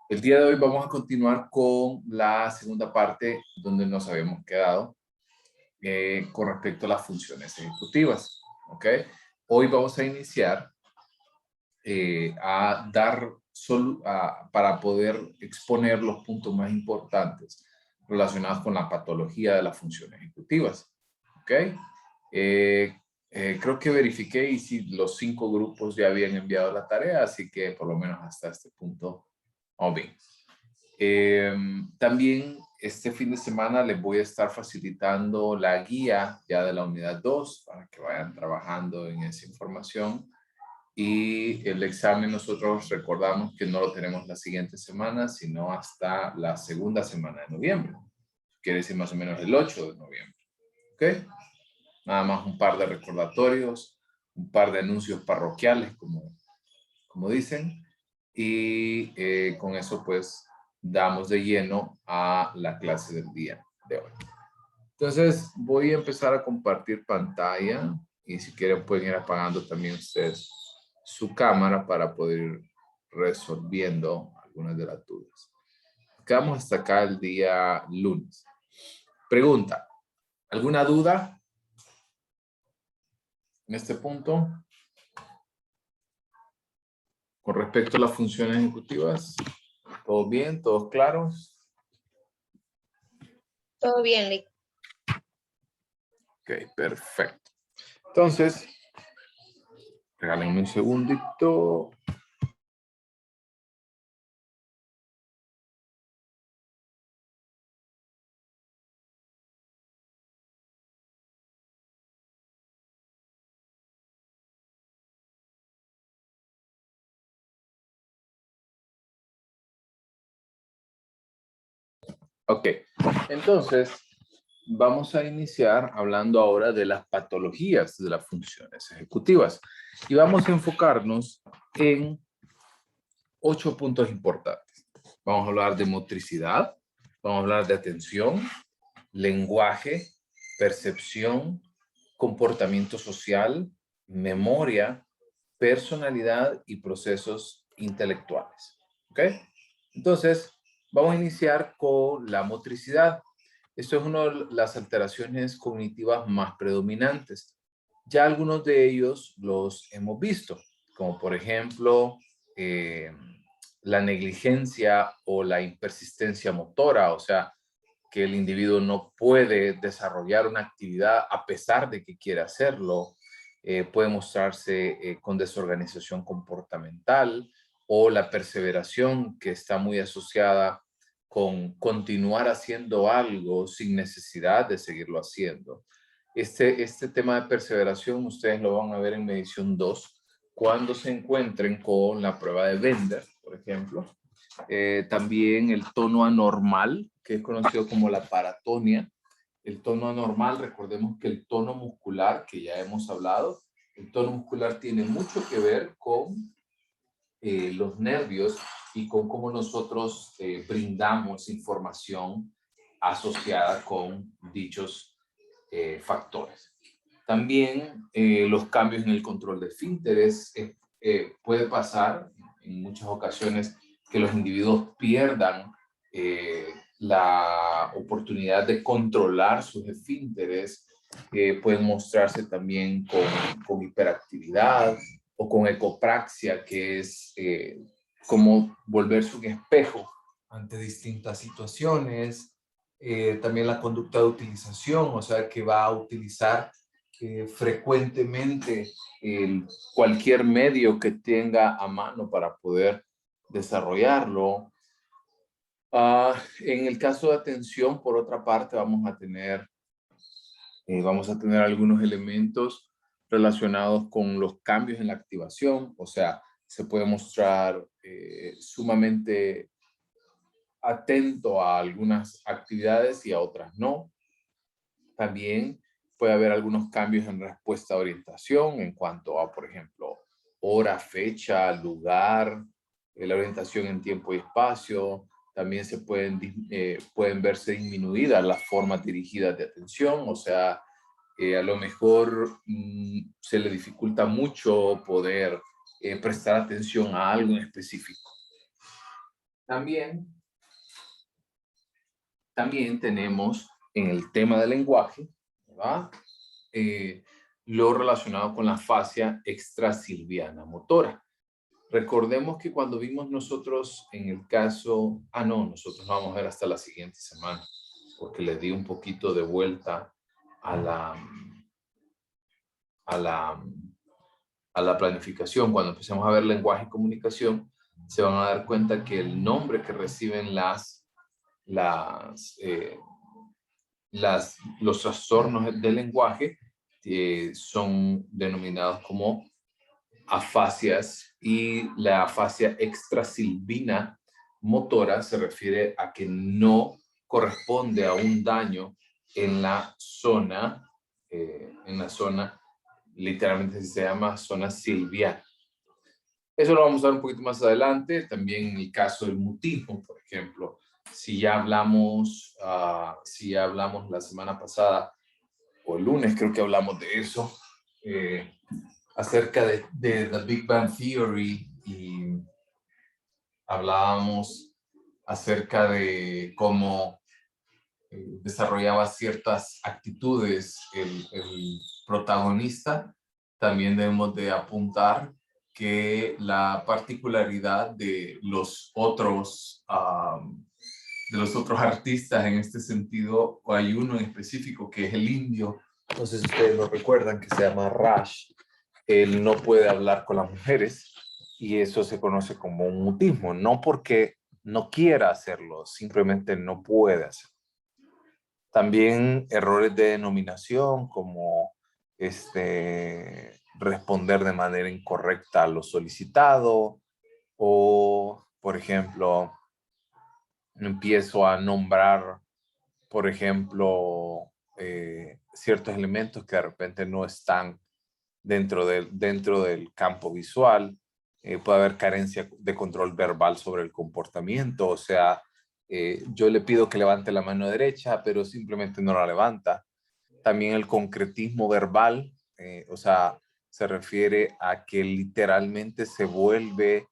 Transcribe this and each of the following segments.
El día de hoy vamos a continuar con la segunda parte donde nos habíamos quedado con respecto a las funciones ejecutivas. ¿Ok? Hoy vamos a iniciar para poder exponer los puntos más importantes relacionados con la patología de las funciones ejecutivas. ¿Ok? Creo que verifiqué y si los 5 grupos ya habían enviado la tarea, así que por lo menos hasta este punto vamos bien. También este fin de semana les voy a estar facilitando la guía ya de la unidad 2 para que vayan trabajando en esa información. Y el examen nosotros recordamos que no lo tenemos la siguiente semana, sino hasta la segunda semana de noviembre. Quiere decir más o menos el 8 de noviembre. ¿Ok? Nada más un par de recordatorios, un par de anuncios parroquiales, como dicen. Y con eso pues damos de lleno a la clase del día de hoy. Entonces voy a empezar a compartir pantalla y si quieren pueden ir apagando también ustedes su cámara para poder ir resolviendo algunas de las dudas. Quedamos hasta acá el día lunes. Pregunta, ¿alguna duda en este punto con respecto a las funciones ejecutivas? ¿Todo bien? ¿Todos claros? Todo bien, Lick. Ok, perfecto. Entonces, regálenme un segundito. Ok, entonces vamos a iniciar hablando ahora de las patologías de las funciones ejecutivas y vamos a enfocarnos en 8 puntos importantes. Vamos a hablar de motricidad, vamos a hablar de atención, lenguaje, percepción, comportamiento social, memoria, personalidad y procesos intelectuales. ¿Ok? Entonces, vamos a iniciar con la motricidad. Esto es una de las alteraciones cognitivas más predominantes. Ya algunos de ellos los hemos visto, como por ejemplo la negligencia o la impersistencia motora, o sea, que el individuo no puede desarrollar una actividad a pesar de que quiere hacerlo, puede mostrarse con desorganización comportamental o la perseveración que está muy asociada con continuar haciendo algo sin necesidad de seguirlo haciendo. Este tema de perseveración ustedes lo van a ver en medición 2 cuando se encuentren con la prueba de Bender, por ejemplo. También el tono anormal, que es conocido como la paratonia. El tono anormal, recordemos que el tono muscular, que ya hemos hablado, el tono muscular tiene mucho que ver con los nervios y con cómo nosotros brindamos información asociada con dichos factores. También los cambios en el control de esfínteres puede pasar en muchas ocasiones que los individuos pierdan la oportunidad de controlar sus esfínteres, pueden mostrarse también con hiperactividad o con ecopraxia, que es como volverse un espejo ante distintas situaciones. También la conducta de utilización, o sea, que va a utilizar frecuentemente cualquier medio que tenga a mano para poder desarrollarlo. En el caso de atención, por otra parte, vamos a tener algunos elementos relacionados con los cambios en la activación, o sea, se puede mostrar sumamente atento a algunas actividades y a otras no. También puede haber algunos cambios en respuesta a orientación en cuanto a, por ejemplo, hora, fecha, lugar, la orientación en tiempo y espacio. También se pueden verse disminuidas las formas dirigidas de atención, o sea, a lo mejor se le dificulta mucho poder prestar atención a algo en específico. También tenemos en el tema del lenguaje, ¿verdad? Lo relacionado con la fascia extrasilviana motora. Recordemos que cuando vimos nosotros en el caso, nosotros vamos a ver hasta la siguiente semana, porque le di un poquito de vuelta a la planificación. Cuando empecemos a ver lenguaje y comunicación, se van a dar cuenta que el nombre que reciben los trastornos del lenguaje son denominados como afasias, y la afasia extrasilvina motora se refiere a que no corresponde a un daño en la zona, literalmente se llama zona silviana. Eso lo vamos a ver un poquito más adelante. También en el caso del mutismo, por ejemplo, si ya hablamos la semana pasada, o el lunes creo que hablamos de eso, acerca de The Big Bang Theory, y hablábamos acerca de cómo desarrollaba ciertas actitudes el protagonista. También debemos de apuntar que la particularidad de los otros artistas en este sentido, o hay uno en específico que es el indio, no sé si ustedes lo recuerdan, que se llama Rush. Él no puede hablar con las mujeres y eso se conoce como un mutismo, no porque no quiera hacerlo, simplemente no puede hacerlo. También errores de denominación como responder de manera incorrecta a lo solicitado, o, por ejemplo, empiezo a nombrar, por ejemplo, ciertos elementos que de repente no están dentro del campo visual. Puede haber carencia de control verbal sobre el comportamiento, o sea, yo le pido que levante la mano derecha, pero simplemente no la levanta. También el concretismo verbal, o sea, se refiere a que literalmente se vuelve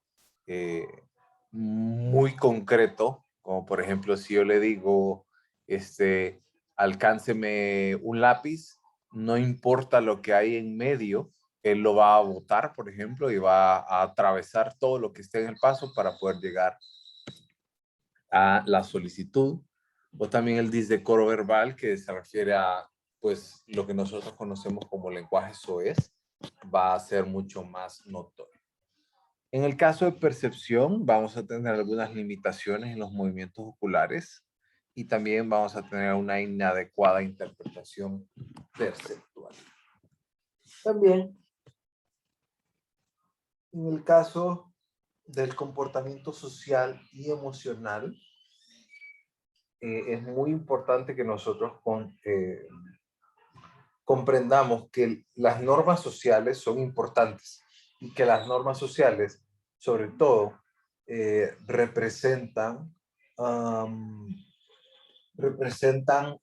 muy concreto, como por ejemplo, si yo le digo, alcánceme un lápiz, no importa lo que hay en medio, él lo va a botar, por ejemplo, y va a atravesar todo lo que esté en el paso para poder llegar a la solicitud. O también el disdecoro verbal, que se refiere a, pues, lo que nosotros conocemos como lenguaje soez, va a ser mucho más notorio. En el caso de percepción, vamos a tener algunas limitaciones en los movimientos oculares y también vamos a tener una inadecuada interpretación perceptual. También, en el caso del comportamiento social y emocional, es muy importante que nosotros comprendamos que las normas sociales son importantes y que las normas sociales, sobre todo, representan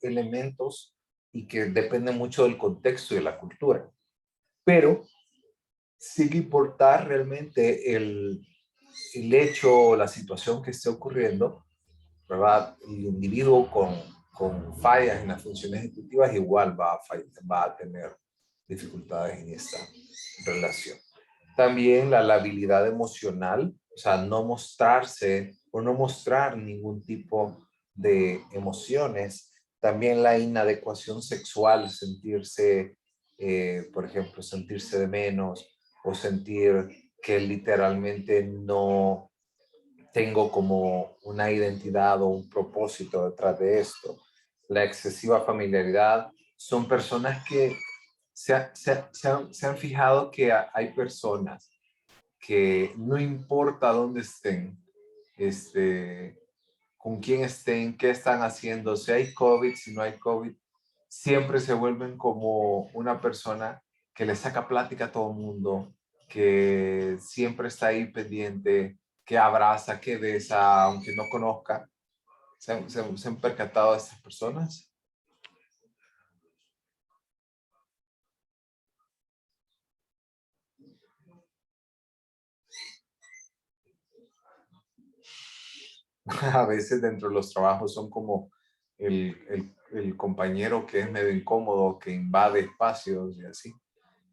elementos y que dependen mucho del contexto y de la cultura. Pero sin importar realmente el hecho o la situación que esté ocurriendo, ¿verdad? El individuo con fallas en las funciones ejecutivas igual va a tener dificultades en esta relación. También la labilidad emocional, o sea, no mostrarse o no mostrar ningún tipo de emociones. También la inadecuación sexual, sentirse, por ejemplo, sentirse de menos, o sentir que literalmente no tengo como una identidad o un propósito detrás de esto. La excesiva familiaridad, son personas que se han fijado que hay personas que no importa dónde estén, con quién estén, qué están haciendo, si hay COVID, si no hay COVID, siempre se vuelven como una persona que le saca plática a todo el mundo, que siempre está ahí pendiente, que abraza, que besa, aunque no conozca. ¿Se han percatado de estas personas? A veces dentro de los trabajos son como el compañero que es medio incómodo, que invade espacios y así.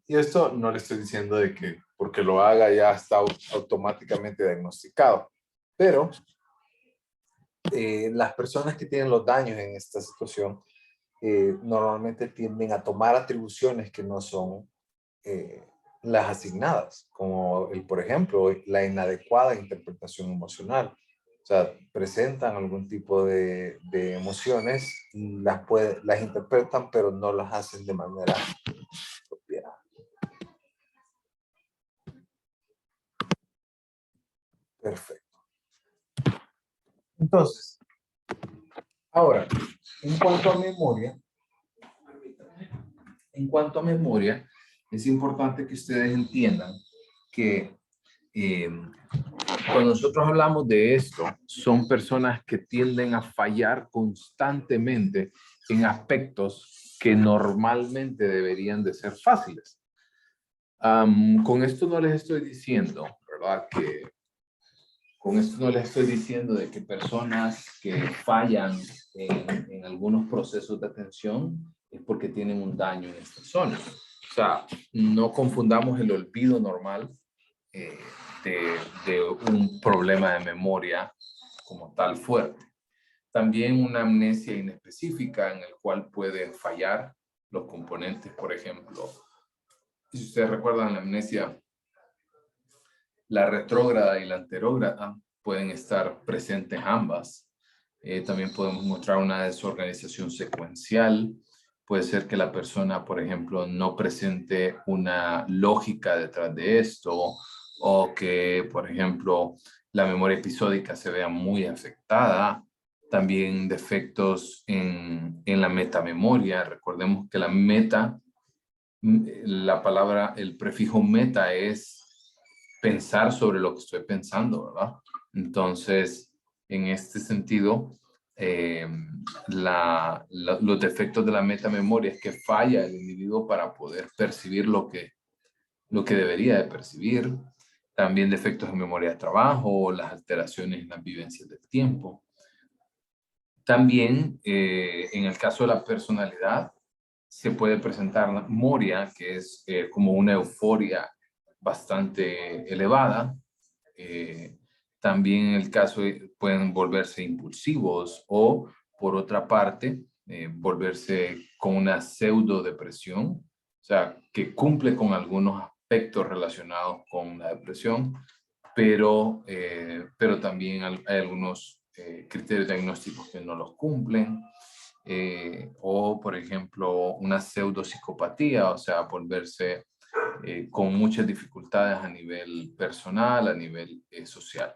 Y esto no le estoy diciendo de que porque lo haga ya está automáticamente diagnosticado, pero las personas que tienen los daños en esta situación normalmente tienden a tomar atribuciones que no son eh, las asignadas, como por ejemplo, la inadecuada interpretación emocional. O sea, presentan algún tipo de emociones, las interpretan, pero no las hacen de manera propia. Perfecto. Entonces, ahora, en cuanto a memoria, en cuanto a memoria, es importante que ustedes entiendan que eh, cuando nosotros hablamos de esto, son personas que tienden a fallar constantemente en aspectos que normalmente deberían de ser fáciles. Con esto no les estoy diciendo, ¿verdad? Con esto no les estoy diciendo de que personas que fallan en algunos procesos de atención es porque tienen un daño en esta zona. O sea, no confundamos el olvido normal eh, de un problema de memoria como tal fuerte. También una amnesia inespecífica en el cual pueden fallar los componentes, por ejemplo. Si ustedes recuerdan la amnesia, la retrógrada y la anterógrada pueden estar presentes ambas. También podemos mostrar una desorganización secuencial. Puede ser que la persona, por ejemplo, no presente una lógica detrás de esto o que, por ejemplo, la memoria episódica se vea muy afectada. También defectos en la metamemoria. Recordemos que la palabra, el prefijo meta es pensar sobre lo que estoy pensando, ¿verdad? Entonces, en este sentido, los defectos de la metamemoria es que falla el individuo para poder percibir lo que debería de percibir. También defectos en memoria de trabajo, las alteraciones en las vivencias del tiempo. También, en el caso de la personalidad, se puede presentar la memoria, que es como una euforia bastante elevada. También en el caso pueden volverse impulsivos o, por otra parte, volverse con una pseudo depresión, o sea, que cumple con algunos aspectos relacionados con la depresión, pero también hay algunos criterios diagnósticos que no los cumplen. O, por ejemplo, una pseudopsicopatía, o sea, volverse con muchas dificultades a nivel personal, a nivel social.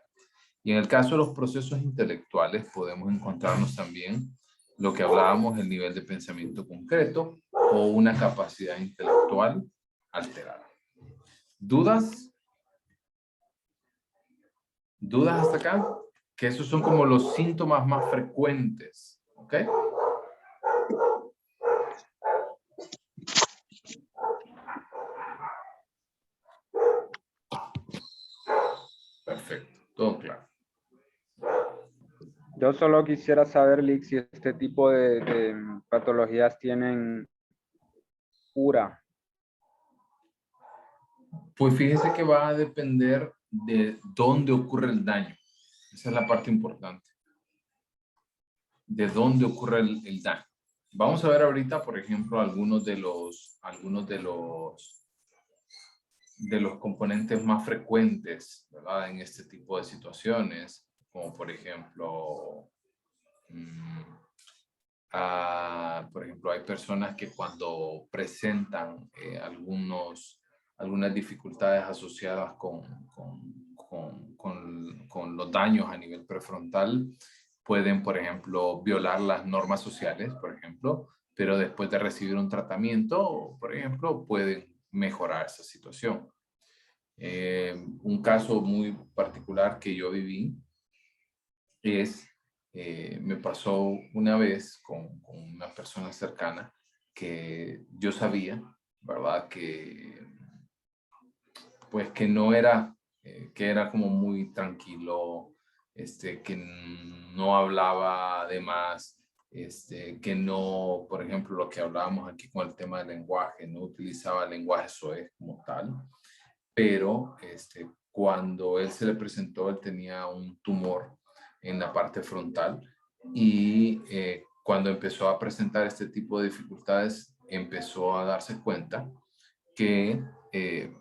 Y en el caso de los procesos intelectuales, podemos encontrarnos también lo que hablábamos, el nivel de pensamiento concreto o una capacidad intelectual alterada. ¿Dudas? ¿Dudas hasta acá? Que esos son como los síntomas más frecuentes, ¿ok? Perfecto, todo claro. Yo solo quisiera saber, Lick, si este tipo de patologías tienen cura. Pues fíjese que va a depender de dónde ocurre el daño. Esa es la parte importante. De dónde ocurre el daño. Vamos a ver ahorita, por ejemplo, algunos de los componentes más frecuentes, ¿verdad? En este tipo de situaciones, como por ejemplo, por ejemplo, hay personas que cuando presentan algunas dificultades asociadas con los daños a nivel prefrontal, pueden, por ejemplo, violar las normas sociales, por ejemplo, pero después de recibir un tratamiento, por ejemplo, pueden mejorar esa situación. Un caso muy particular que yo viví me pasó una vez con una persona cercana que yo sabía, ¿verdad? Pues que no era, que era como muy tranquilo, que no hablaba de más, que no, por ejemplo, lo que hablábamos aquí con el tema del lenguaje, no utilizaba el lenguaje soez como tal, pero cuando él se le presentó, él tenía un tumor en la parte frontal y cuando empezó a presentar este tipo de dificultades, empezó a darse cuenta que,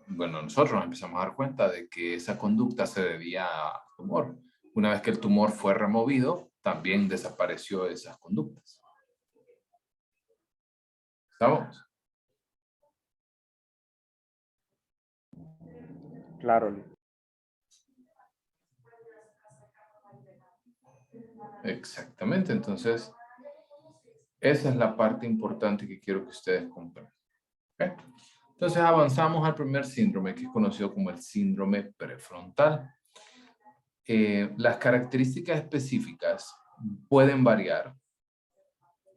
bueno, nosotros nos empezamos a dar cuenta de que esa conducta se debía al tumor. Una vez que el tumor fue removido, también desapareció esas conductas. ¿Estamos? Claro, Lick. Exactamente, entonces esa es la parte importante que quiero que ustedes comprendan. ¿Okay? Entonces avanzamos al primer síndrome, que es conocido como el síndrome prefrontal. Las características específicas pueden variar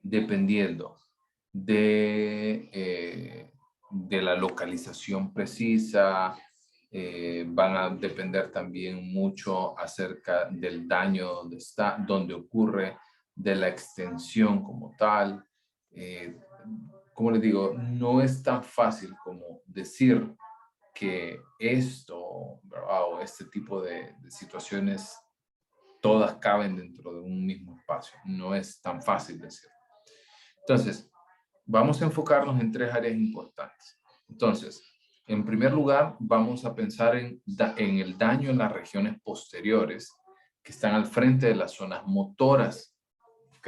dependiendo de la localización precisa, van a depender también mucho acerca del daño donde ocurre, de la extensión como tal. Como les digo, no es tan fácil como decir que esto, ¿verdad? O este tipo de situaciones todas caben dentro de un mismo espacio. No es tan fácil decirlo. Entonces, vamos a enfocarnos en tres áreas importantes. Entonces, en primer lugar, vamos a pensar en el daño en las regiones posteriores que están al frente de las zonas motoras. ¿Ok?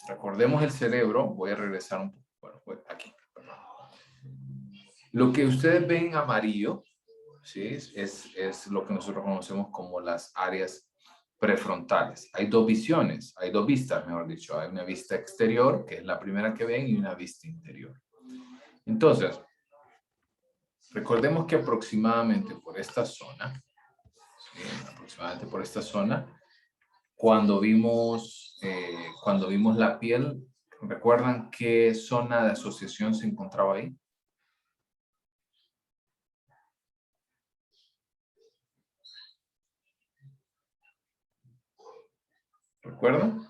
Recordemos el cerebro. Voy a regresar un poco. Bueno, pues aquí. Perdón. Lo que ustedes ven en amarillo, ¿sí? Es lo que nosotros conocemos como las áreas prefrontales. Hay dos visiones, hay dos vistas, mejor dicho. Hay una vista exterior, que es la primera que ven, y una vista interior. Entonces, recordemos que aproximadamente por esta zona, ¿sí? Aproximadamente por esta zona, cuando vimos la piel, ¿recuerdan qué zona de asociación se encontraba ahí? ¿Recuerdan?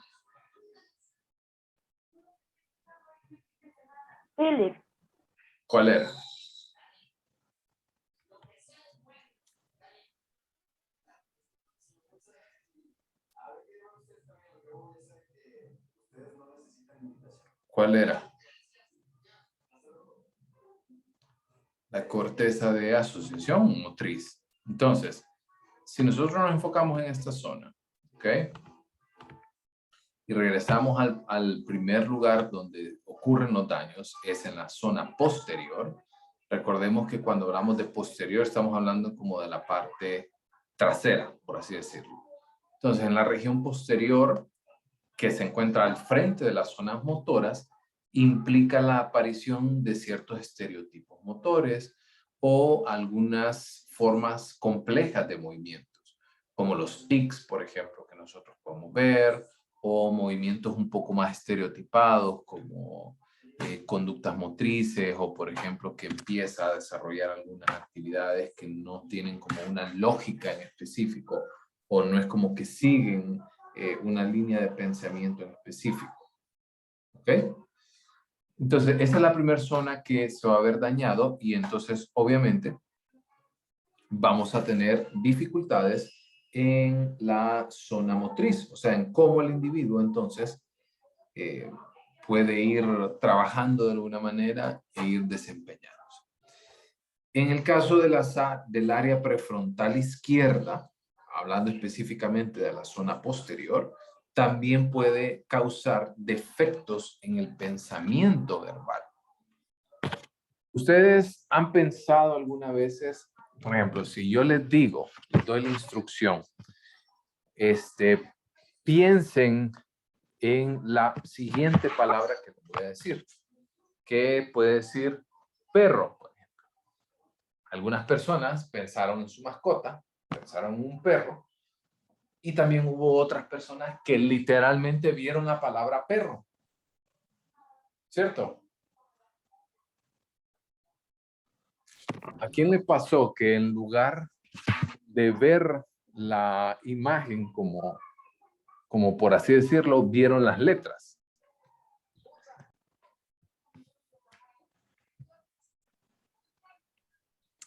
Philip, ¿Cuál era? ¿Cuál era? La corteza de asociación motriz. Entonces, si nosotros nos enfocamos en esta zona, ¿ok? Y regresamos al primer lugar donde ocurren los daños, es en la zona posterior. Recordemos que cuando hablamos de posterior estamos hablando como de la parte trasera, por así decirlo. Entonces, en la región posterior, que se encuentra al frente de las zonas motoras, implica la aparición de ciertos estereotipos motores o algunas formas complejas de movimientos, como los tics, por ejemplo, que nosotros podemos ver, o movimientos un poco más estereotipados, como conductas motrices, o por ejemplo, que empieza a desarrollar algunas actividades que no tienen como una lógica en específico, o no es como que siguen una línea de pensamiento en específico. ¿Ok? Entonces, esa es la primera zona que se va a ver dañado y entonces, obviamente, vamos a tener dificultades en la zona motriz, o sea, en cómo el individuo entonces puede ir trabajando de alguna manera e ir desempeñándose. En el caso del área prefrontal izquierda, hablando específicamente de la zona posterior, también puede causar defectos en el pensamiento verbal. ¿Ustedes han pensado alguna vez, por ejemplo, si yo les digo, les doy la instrucción, piensen en la siguiente palabra que les voy a decir, que puede decir perro, por ejemplo? Algunas personas pensaron en su mascota, pensaron en un perro, y también hubo otras personas que literalmente vieron la palabra perro. ¿Cierto? ¿A quién le pasó que en lugar de ver la imagen como por así decirlo, vieron las letras.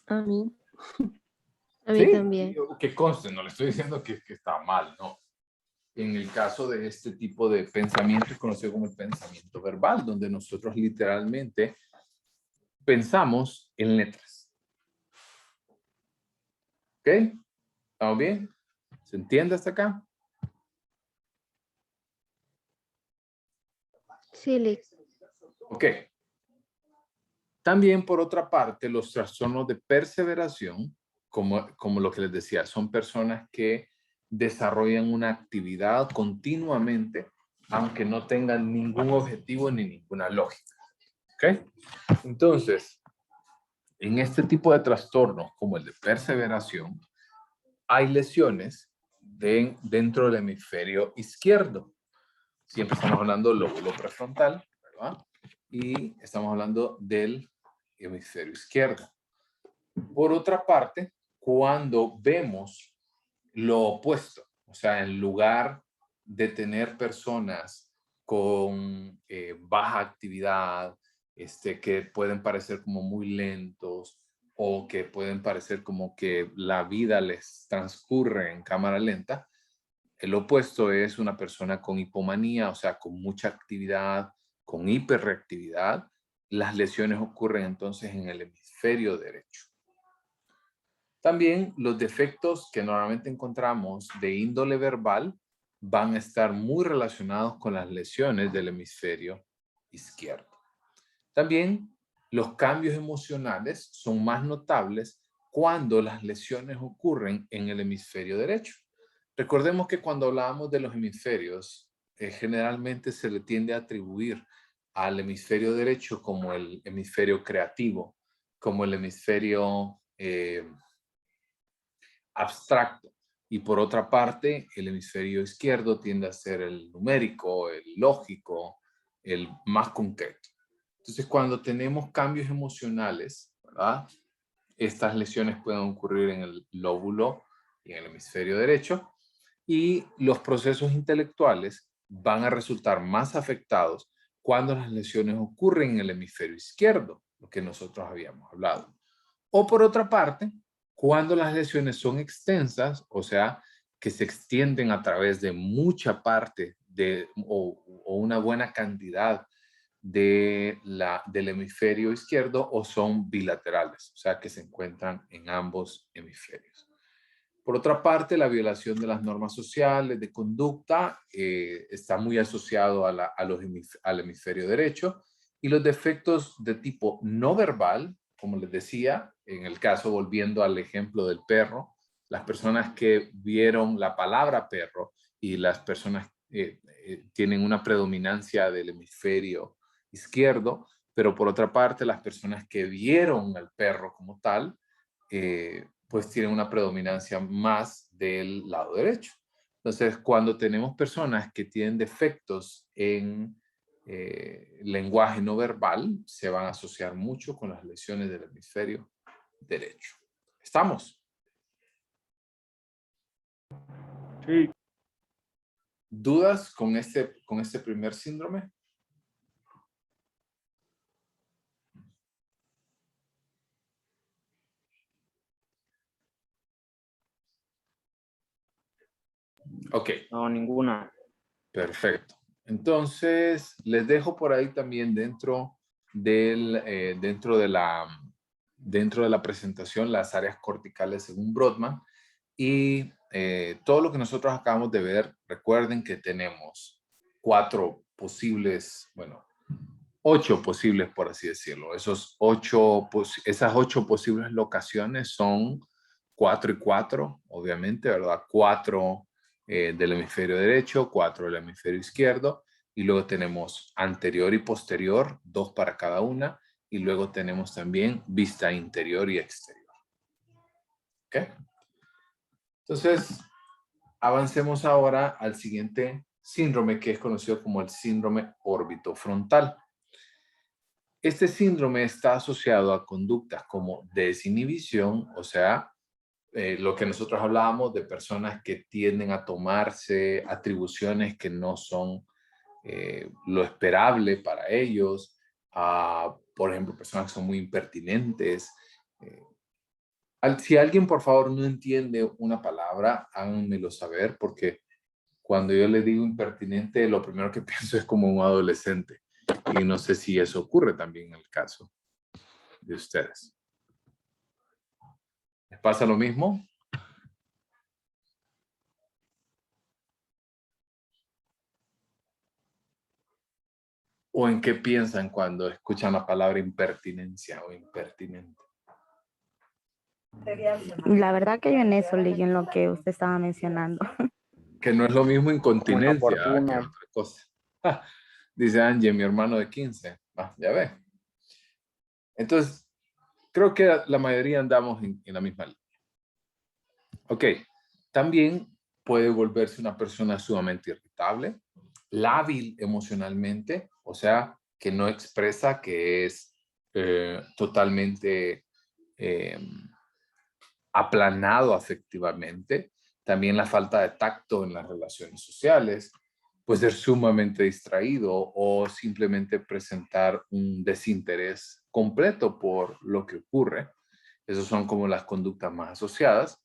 A mí. A mí Sí, también. que conste, no le estoy diciendo que está mal, no. En el caso de este tipo de pensamiento es conocido como el pensamiento verbal, donde nosotros literalmente pensamos en letras. ¿Ok? ¿Estamos bien? ¿Se entiende hasta acá? Sí, Lix. Ok. También, por otra parte, los trastornos de perseveración, como lo que les decía, son personas que desarrollan una actividad continuamente, aunque no tengan ningún objetivo ni ninguna lógica. ¿Ok? Entonces, en este tipo de trastornos, como el de perseveración, hay lesiones dentro del hemisferio izquierdo. Siempre estamos hablando del lóbulo prefrontal, ¿verdad? Y estamos hablando del hemisferio izquierdo. Por otra parte, cuando vemos lo opuesto, o sea, en lugar de tener personas con baja actividad, que pueden parecer como muy lentos o que pueden parecer como que la vida les transcurre en cámara lenta, el opuesto es una persona con hipomanía, o sea, con mucha actividad, con hiperreactividad. Las lesiones ocurren entonces en el hemisferio derecho. También los defectos que normalmente encontramos de índole verbal van a estar muy relacionados con las lesiones del hemisferio izquierdo. También los cambios emocionales son más notables cuando las lesiones ocurren en el hemisferio derecho. Recordemos que cuando hablábamos de los hemisferios, generalmente se le tiende a atribuir al hemisferio derecho como el hemisferio creativo, como el hemisferio abstracto. Y por otra parte, el hemisferio izquierdo tiende a ser el numérico, el lógico, el más concreto. Entonces, cuando tenemos cambios emocionales, ¿verdad? Estas lesiones pueden ocurrir en el lóbulo y en el hemisferio derecho, y los procesos intelectuales van a resultar más afectados cuando las lesiones ocurren en el hemisferio izquierdo, lo que nosotros habíamos hablado. O por otra parte, cuando las lesiones son extensas, o sea, que se extienden a través de mucha parte o una buena cantidad del hemisferio izquierdo, o son bilaterales, o sea, que se encuentran en ambos hemisferios. Por otra parte, la violación de las normas sociales de conducta está muy asociado al hemisferio derecho, y los defectos de tipo no verbal, como les decía, en el caso, volviendo al ejemplo del perro, las personas que vieron la palabra perro y las personas tienen una predominancia del hemisferio izquierdo, pero por otra parte, las personas que vieron al perro como tal, pues tienen una predominancia más del lado derecho. Entonces, cuando tenemos personas que tienen defectos en lenguaje no verbal, se van a asociar mucho con las lesiones del hemisferio derecho. ¿Estamos? Sí. ¿Dudas con este primer síndrome? Ok. No, ninguna. Perfecto. Entonces, les dejo por ahí también dentro de la presentación las áreas corticales según Brodmann, y todo lo que nosotros acabamos de ver. Recuerden que tenemos 8 posibles, por así decirlo. Esas 8 posibles locaciones son 4 y 4, obviamente, ¿verdad? 4 del hemisferio derecho, 4 del hemisferio izquierdo, y luego tenemos anterior y posterior, 2 para cada una, y luego tenemos también vista interior y exterior. ¿Ok? Entonces, avancemos ahora al siguiente síndrome, que es conocido como el síndrome orbitofrontal. Este síndrome está asociado a conductas como desinhibición, o sea, lo que nosotros hablábamos de personas que tienden a tomarse atribuciones que no son lo esperable para ellos, por ejemplo, personas que son muy impertinentes. eh, si alguien, por favor, no entiende una palabra, háganmelo saber, porque cuando yo le digo impertinente, lo primero que pienso es como un adolescente. Y no sé si eso ocurre también en el caso de ustedes. ¿Les pasa lo mismo? ¿O en qué piensan cuando escuchan la palabra impertinencia o impertinente? La verdad que yo en eso leí en lo que usted estaba mencionando. Que no es lo mismo Muy incontinencia que inoportuno. otra cosa. Ah, dice Angie, mi hermano de 15. Ya ve. Entonces, creo que la mayoría andamos en la misma línea. Ok, también puede volverse una persona sumamente irritable, lábil emocionalmente, o sea, que no expresa, que es totalmente eh, aplanado afectivamente. También la falta de tacto en las relaciones sociales, puede ser sumamente distraído o simplemente presentar un desinterés completo por lo que ocurre. Esas son como las conductas más asociadas.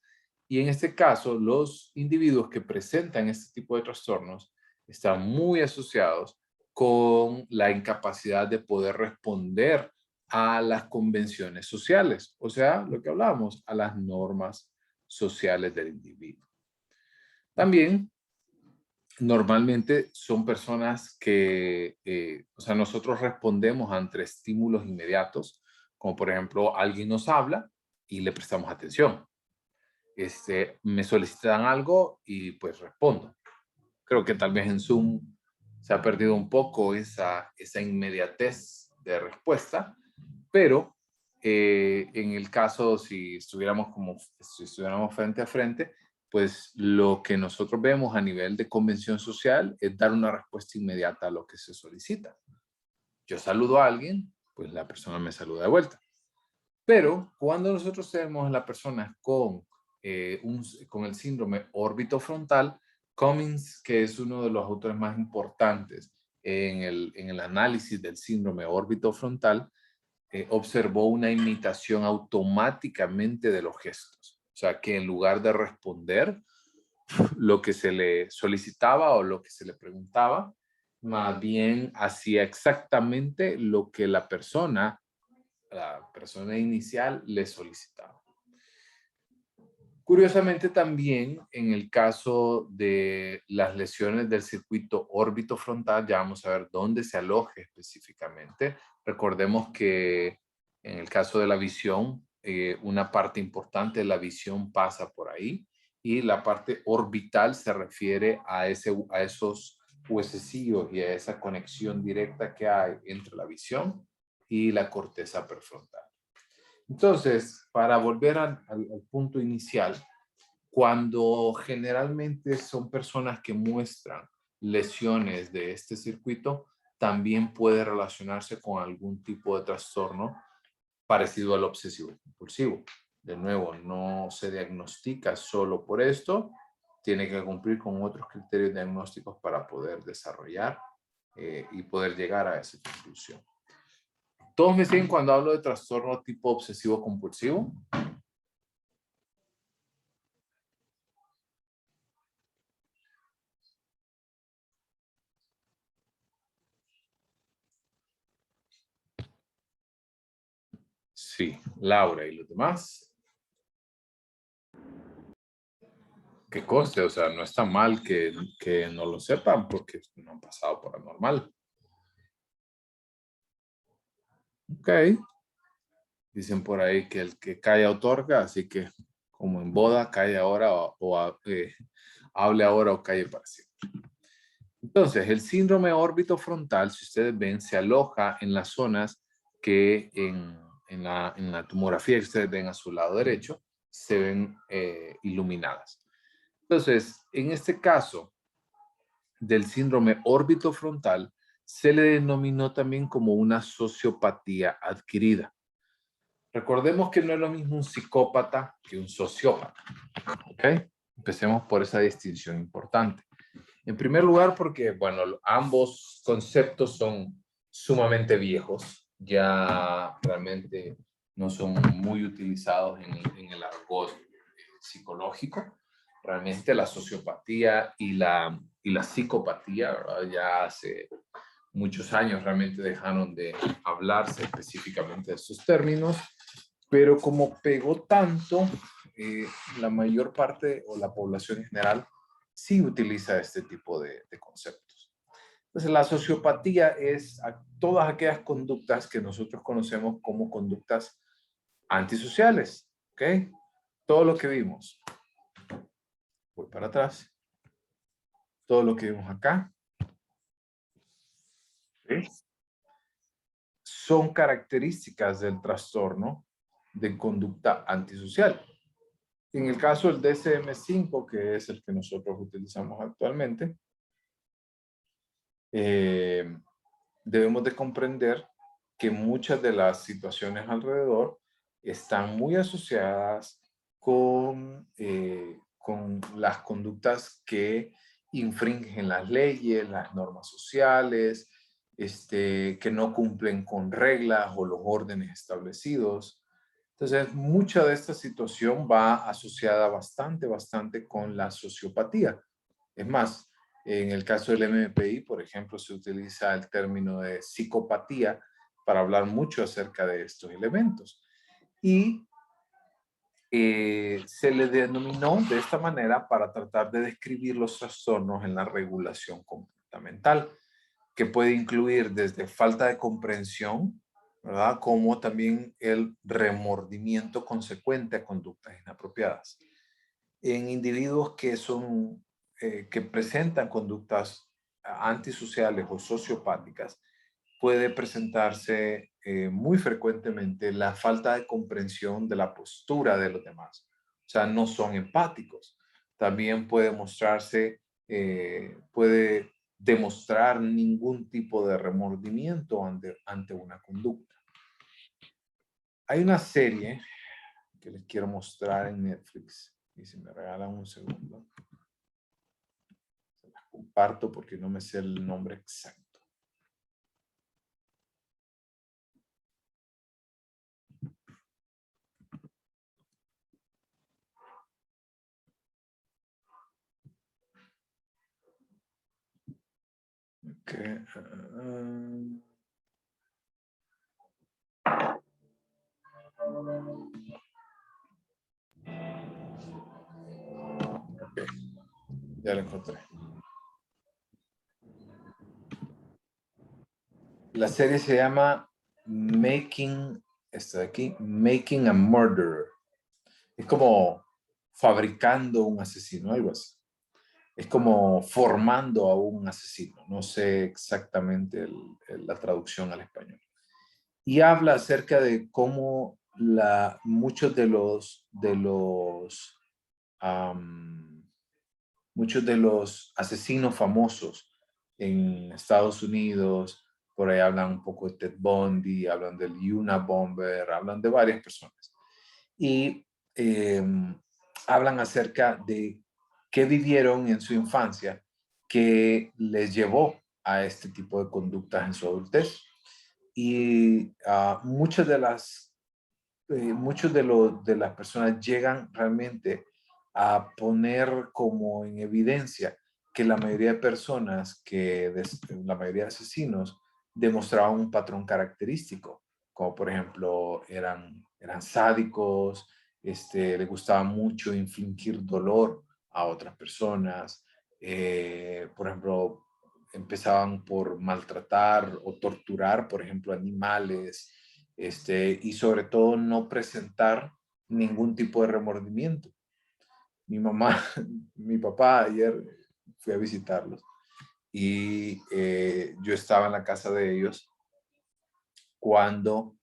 Y en este caso, los individuos que presentan este tipo de trastornos están muy asociados con la incapacidad de poder responder a las convenciones sociales, o sea, lo que hablamos, a las normas sociales del individuo. También, normalmente son personas que, o sea, nosotros respondemos ante estímulos inmediatos, como por ejemplo, alguien nos habla y le prestamos atención. Me solicitan algo y pues respondo. Creo que tal vez en Zoom se ha perdido un poco esa inmediatez de respuesta, pero en el caso si estuviéramos frente a frente, pues lo que nosotros vemos a nivel de convención social es dar una respuesta inmediata a lo que se solicita. Yo saludo a alguien, pues la persona me saluda de vuelta. Pero cuando nosotros tenemos a la persona con el síndrome orbitofrontal, Cummings, que es uno de los autores más importantes en el análisis del síndrome orbitofrontal, observó una imitación automáticamente de los gestos. O sea, que en lugar de responder lo que se le solicitaba o lo que se le preguntaba, más bien hacía exactamente lo que la persona inicial le solicitaba. Curiosamente también en el caso de las lesiones del circuito órbitofrontal, ya vamos a ver dónde se aloja específicamente. Recordemos que en el caso de la visión, una parte importante de la visión pasa por ahí y la parte orbital se refiere a esos huesecillos y a esa conexión directa que hay entre la visión y la corteza prefrontal. Entonces, para volver al punto inicial, cuando generalmente son personas que muestran lesiones de este circuito, también puede relacionarse con algún tipo de trastorno parecido al obsesivo compulsivo. De nuevo, no se diagnostica solo por esto, tiene que cumplir con otros criterios diagnósticos para poder desarrollar y poder llegar a esa conclusión. ¿Todos me siguen cuando hablo de trastorno tipo obsesivo compulsivo? Sí, Laura y los demás. Que conste, o sea, no está mal que no lo sepan porque no han pasado por anormal. Ok. Dicen por ahí que el que calla otorga, así que como en boda, calle ahora hable ahora o calle para siempre. Entonces, el síndrome orbitofrontal, si ustedes ven, se aloja en las zonas que en la tomografía que ustedes ven a su lado derecho, se ven iluminadas. Entonces, en este caso del síndrome orbitofrontal, se le denominó también como una sociopatía adquirida. Recordemos que no es lo mismo un psicópata que un sociópata. ¿Ok? Empecemos por esa distinción importante. En primer lugar, porque, bueno, ambos conceptos son sumamente viejos. Ya realmente no son muy utilizados en el argot psicológico. Realmente la sociopatía y la psicopatía, ¿verdad? Ya hace muchos años realmente dejaron de hablarse específicamente de estos términos, pero como pegó tanto, la mayor parte o la población en general sí utiliza este tipo de conceptos. Entonces, la sociopatía es todas aquellas conductas que nosotros conocemos como conductas antisociales, ¿ok? Todo lo que vimos. Voy para atrás. Todo lo que vimos acá. ¿Sí? Son características del trastorno de conducta antisocial. En el caso del DSM-5, que es el que nosotros utilizamos actualmente, debemos de comprender que muchas de las situaciones alrededor están muy asociadas con las conductas que infringen las leyes, las normas sociales, que no cumplen con reglas o los órdenes establecidos. Entonces, mucha de esta situación va asociada bastante con la sociopatía. Es más, en el caso del MMPI, por ejemplo, se utiliza el término de psicopatía para hablar mucho acerca de estos elementos. Y se le denominó de esta manera para tratar de describir los trastornos en la regulación comportamental, que puede incluir desde falta de comprensión, ¿verdad? Como también el remordimiento consecuente a conductas inapropiadas. En individuos que son, que presentan conductas antisociales o sociopáticas, puede presentarse muy frecuentemente la falta de comprensión de la postura de los demás. O sea, no son empáticos. También puede mostrarse, puede demostrar ningún tipo de remordimiento ante una conducta. Hay una serie que les quiero mostrar en Netflix. Y si me regalan un segundo, se las comparto porque no me sé el nombre exacto. Okay. Ok, ya lo encontré. La serie se llama Making, esta de aquí, Making a Murderer. Es como fabricando un asesino, algo así. Es como formando a un asesino. No sé exactamente la traducción al español. Y habla acerca de cómo muchos de los asesinos famosos en Estados Unidos, por ahí hablan un poco de Ted Bundy, hablan del Unabomber, hablan de varias personas. Y hablan acerca de qué vivieron en su infancia que les llevó a este tipo de conductas en su adultez. Y muchas de las personas llegan realmente a poner como en evidencia que la mayoría de personas, la mayoría de asesinos, demostraban un patrón característico, como por ejemplo eran sádicos, les gustaba mucho infligir dolor a otras personas, por ejemplo, empezaban por maltratar o torturar, por ejemplo, animales, y sobre todo no presentar ningún tipo de remordimiento. Mi mamá, mi papá ayer fui a visitarlos y yo estaba en la casa de ellos cuando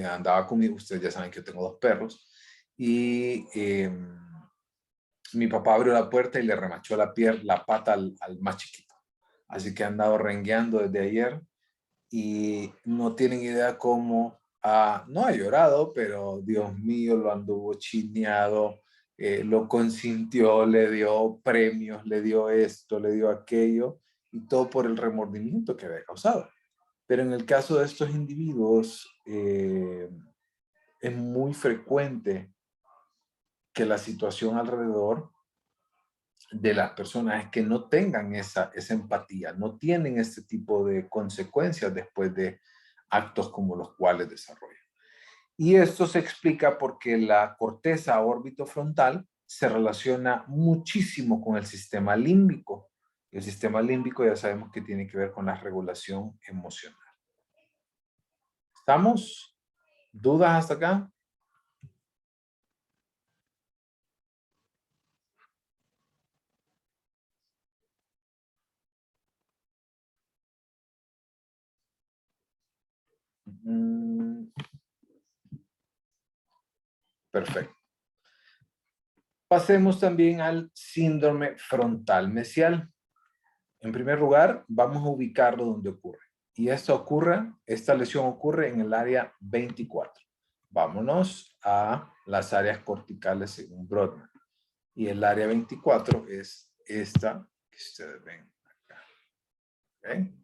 andaba conmigo. Ustedes ya saben que yo tengo 2 perros y mi papá abrió la puerta y le remachó la pata al más chiquito. Así que han andado rengueando desde ayer y no tienen idea cómo no ha llorado, pero Dios mío, lo anduvo chineado, lo consintió, le dio premios, le dio esto, le dio aquello, y todo por el remordimiento que había causado. Pero en el caso de estos individuos, es muy frecuente que la situación alrededor de las personas es que no tengan esa empatía, no tienen este tipo de consecuencias después de actos como los cuales desarrollan. Y esto se explica porque la corteza orbitofrontal se relaciona muchísimo con el sistema límbico. Y el sistema límbico ya sabemos que tiene que ver con la regulación emocional. ¿Estamos? ¿Dudas hasta acá? Perfecto. Pasemos también al síndrome frontal mesial. En primer lugar, vamos a ubicarlo donde ocurre. Y esta lesión ocurre en el área 24. Vámonos a las áreas corticales según Brodmann. Y el área 24 es esta que ustedes ven acá. ¿Okay?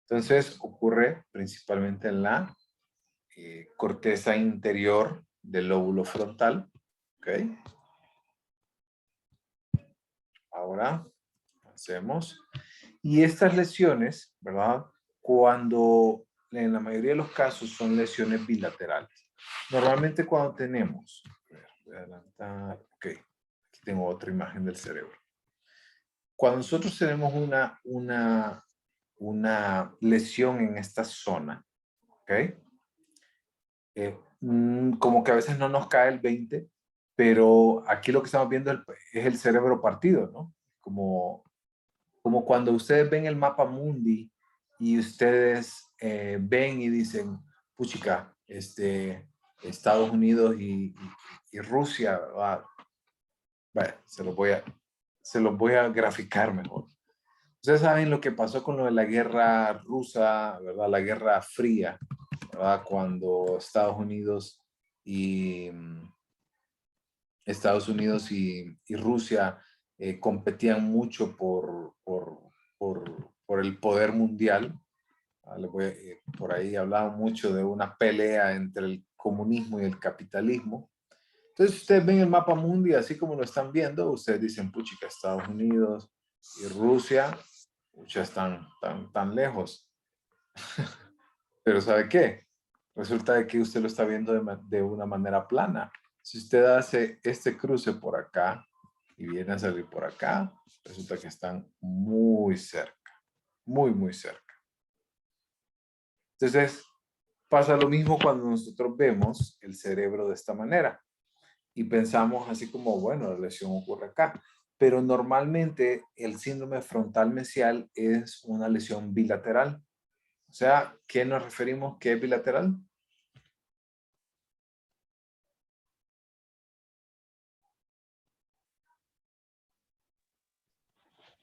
Entonces, ocurre principalmente en la corteza interior del lóbulo frontal. ¿Ok? Ahora, hacemos. Y estas lesiones, ¿verdad? Cuando en la mayoría de los casos son lesiones bilaterales. Normalmente cuando tenemos, voy a adelantar, ok, aquí tengo otra imagen del cerebro. Cuando nosotros tenemos una lesión en esta zona, ¿ok? Como que a veces no nos cae el 20, pero aquí lo que estamos viendo es el cerebro partido, ¿no? Como cuando ustedes ven el mapa mundi y ustedes ven y dicen, puchica, Estados Unidos y Rusia, bueno, se los voy a graficar mejor. Ustedes saben lo que pasó con lo de la guerra rusa, ¿verdad? La guerra fría, ¿verdad? Cuando Estados Unidos y Rusia competían mucho por el poder mundial. Por ahí hablaban mucho de una pelea entre el comunismo y el capitalismo. Entonces ustedes ven el mapa mundial así como lo están viendo, ustedes dicen, puchica, Estados Unidos y Rusia, pucha, están tan lejos. Pero ¿sabe qué? Resulta de que usted lo está viendo de una manera plana. Si usted hace este cruce por acá y viene a salir por acá, resulta que están muy cerca, muy cerca. Entonces, pasa lo mismo cuando nosotros vemos el cerebro de esta manera y pensamos así como, bueno, la lesión ocurre acá. Pero normalmente el síndrome frontal mesial es una lesión bilateral. O sea, ¿qué nos referimos que es bilateral?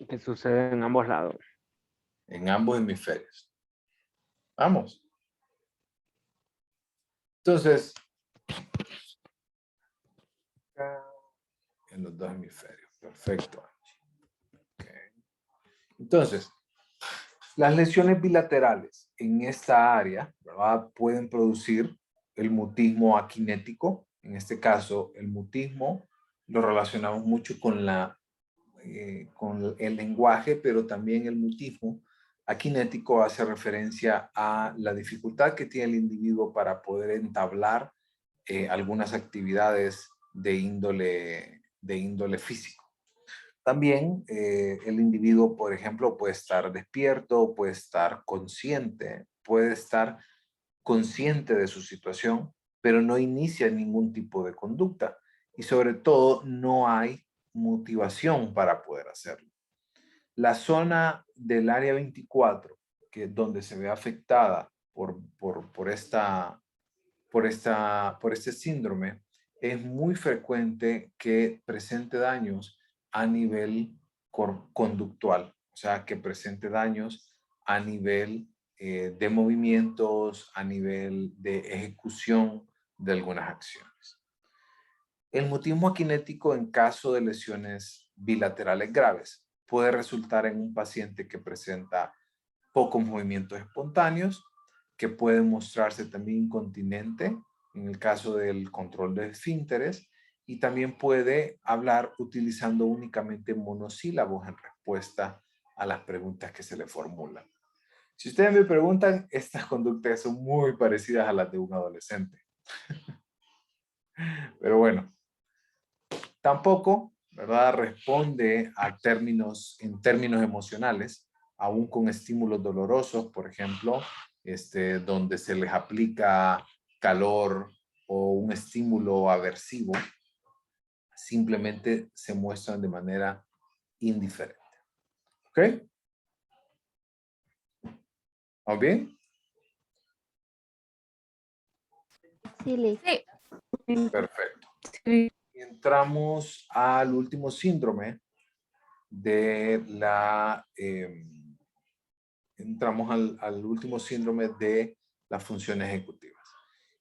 Que sucede en ambos lados. En ambos hemisferios. Vamos. Entonces, en los dos hemisferios. Perfecto. Okay. Entonces, las lesiones bilaterales en esta área, ¿verdad? Pueden producir el mutismo akinético. En este caso, el mutismo lo relacionamos mucho con el lenguaje, pero también el mutismo akinético hace referencia a la dificultad que tiene el individuo para poder entablar algunas actividades de índole físico. También el individuo, por ejemplo, puede estar despierto, puede estar consciente de su situación, pero no inicia ningún tipo de conducta. Y sobre todo, no hay motivación para poder hacerlo. La zona del área 24, que es donde se ve afectada por este síndrome, es muy frecuente que presente daños a nivel conductual, o sea, que presente daños a nivel de movimientos, a nivel de ejecución de algunas acciones. El mutismo akinético en caso de lesiones bilaterales graves puede resultar en un paciente que presenta pocos movimientos espontáneos, que puede mostrarse también incontinente en el caso del control de esfínteres, y también puede hablar utilizando únicamente monosílabos en respuesta a las preguntas que se le formulan. Si ustedes me preguntan, estas conductas son muy parecidas a las de un adolescente. Pero bueno, tampoco, ¿verdad?, responde a en términos emocionales, aún con estímulos dolorosos, por ejemplo, donde se les aplica calor o un estímulo aversivo, simplemente se muestran de manera indiferente. ¿Ok? ¿Vamos bien? Sí, Lick. Perfecto. Sí. Entramos al último síndrome de la... entramos al último síndrome de las funciones ejecutivas.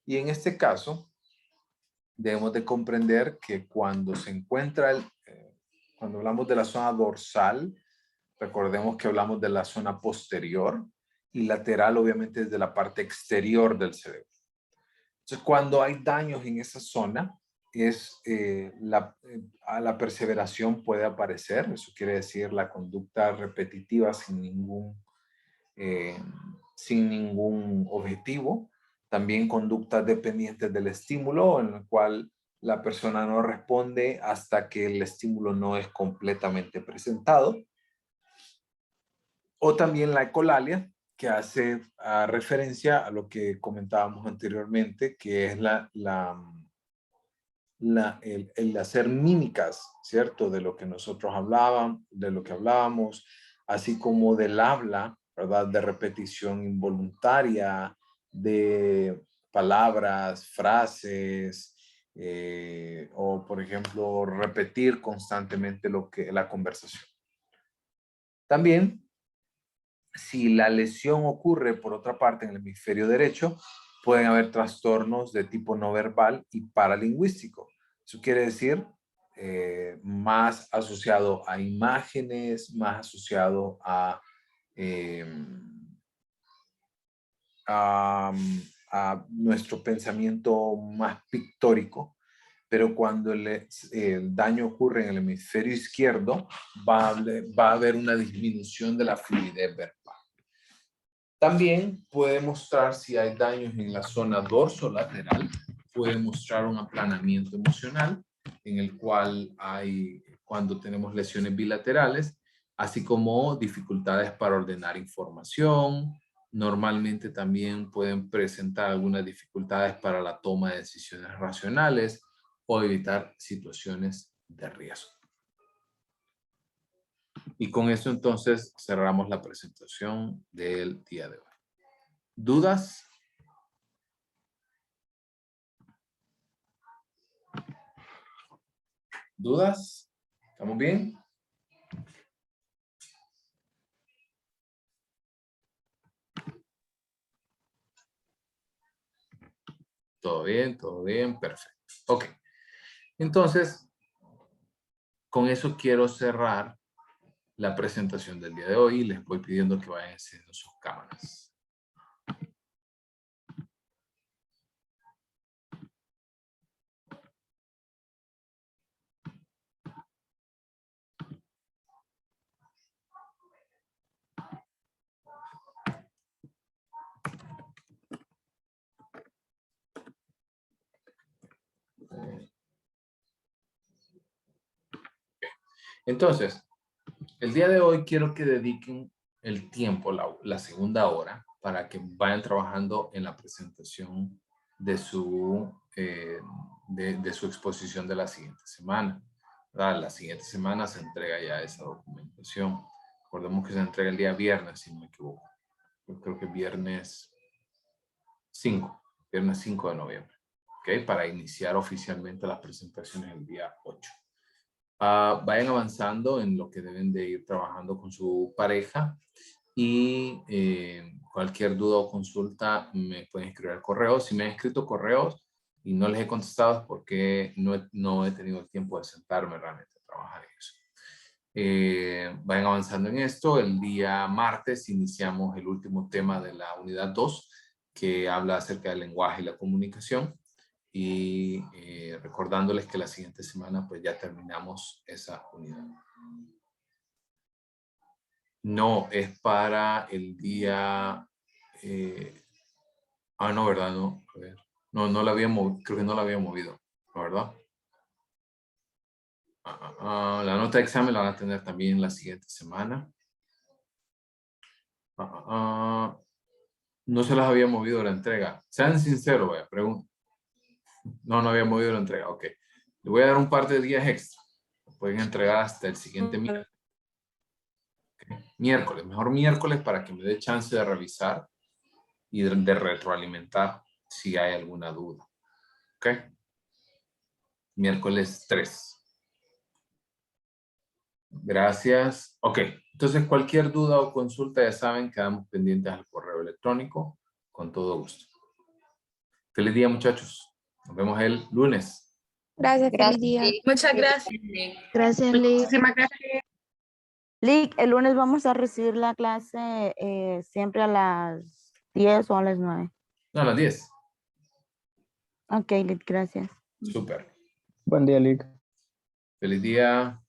Y en este caso, debemos de comprender que cuando se encuentra, cuando hablamos de la zona dorsal, recordemos que hablamos de la zona posterior, y lateral obviamente es de la parte exterior del cerebro. Entonces, cuando hay daños en esa zona, la perseveración puede aparecer. Eso quiere decir la conducta repetitiva sin ningún objetivo. También conductas dependientes del estímulo, en el cual la persona no responde hasta que el estímulo no es completamente presentado. O también la ecolalia, que hace referencia a lo que comentábamos anteriormente, que es el hacer mímicas, ¿cierto? De lo que nosotros hablábamos, así como del habla, ¿verdad? De repetición involuntaria, de palabras, frases, o por ejemplo, repetir constantemente la conversación. También, si la lesión ocurre, por otra parte, en el hemisferio derecho, pueden haber trastornos de tipo no verbal y paralingüístico. Eso quiere decir más asociado a imágenes, más asociado eh, a nuestro pensamiento más pictórico. Pero cuando el daño ocurre en el hemisferio izquierdo, va a haber una disminución de la fluidez verbal. También puede mostrar, si hay daños en la zona dorsolateral, puede mostrar un aplanamiento emocional, en el cual hay, cuando tenemos lesiones bilaterales, así como dificultades para ordenar información. Normalmente también pueden presentar algunas dificultades para la toma de decisiones racionales o evitar situaciones de riesgo. Y con eso entonces cerramos la presentación del día de hoy. ¿Dudas? ¿Dudas? ¿Estamos bien? Todo bien, perfecto. Ok. Entonces, con eso quiero cerrar la presentación del día de hoy. Les voy pidiendo que vayan encendiendo sus cámaras. Entonces, el día de hoy quiero que dediquen el tiempo, la segunda hora, para que vayan trabajando en la presentación de su exposición de la siguiente semana. ¿Verdad? La siguiente semana se entrega ya esa documentación. Recordemos que se entrega el día viernes, si no me equivoco. Yo creo que viernes 5 de noviembre. ¿Ok? Para iniciar oficialmente las presentaciones el día 8. Vayan avanzando en lo que deben de ir trabajando con su pareja. Y cualquier duda o consulta me pueden escribir al correo. Si me han escrito correos y no les he contestado es porque no he tenido el tiempo de sentarme realmente a trabajar en eso. Vayan avanzando en esto. El día martes iniciamos el último tema de la unidad 2, que habla acerca del lenguaje y la comunicación. Y recordándoles que la siguiente semana pues ya terminamos esa unidad. No, es para el día... no, ¿verdad? No, a ver. No la había movido, creo que no la había movido, ¿no, verdad? La nota de examen la van a tener también la siguiente semana. No se las había movido la entrega. Sean sinceros, vaya, pregunto. No había movido la entrega, ok. Le voy a dar un par de días extra. Lo pueden entregar hasta el siguiente miércoles. Okay. Miércoles, mejor miércoles para que me dé chance de revisar y de retroalimentar si hay alguna duda. Ok. Miércoles 3. Gracias. Ok. Entonces, cualquier duda o consulta, ya saben, quedamos pendientes al correo electrónico. Con todo gusto. Feliz día, muchachos. Nos vemos el lunes. Gracias, feliz día. Muchas gracias. Gracias, Liz. Muchísimas gracias. Lick, el lunes vamos a recibir la clase siempre a las 10 o a las 9. No, a las 10. Ok, Lick, gracias. Súper. Buen día, Lick. Feliz día.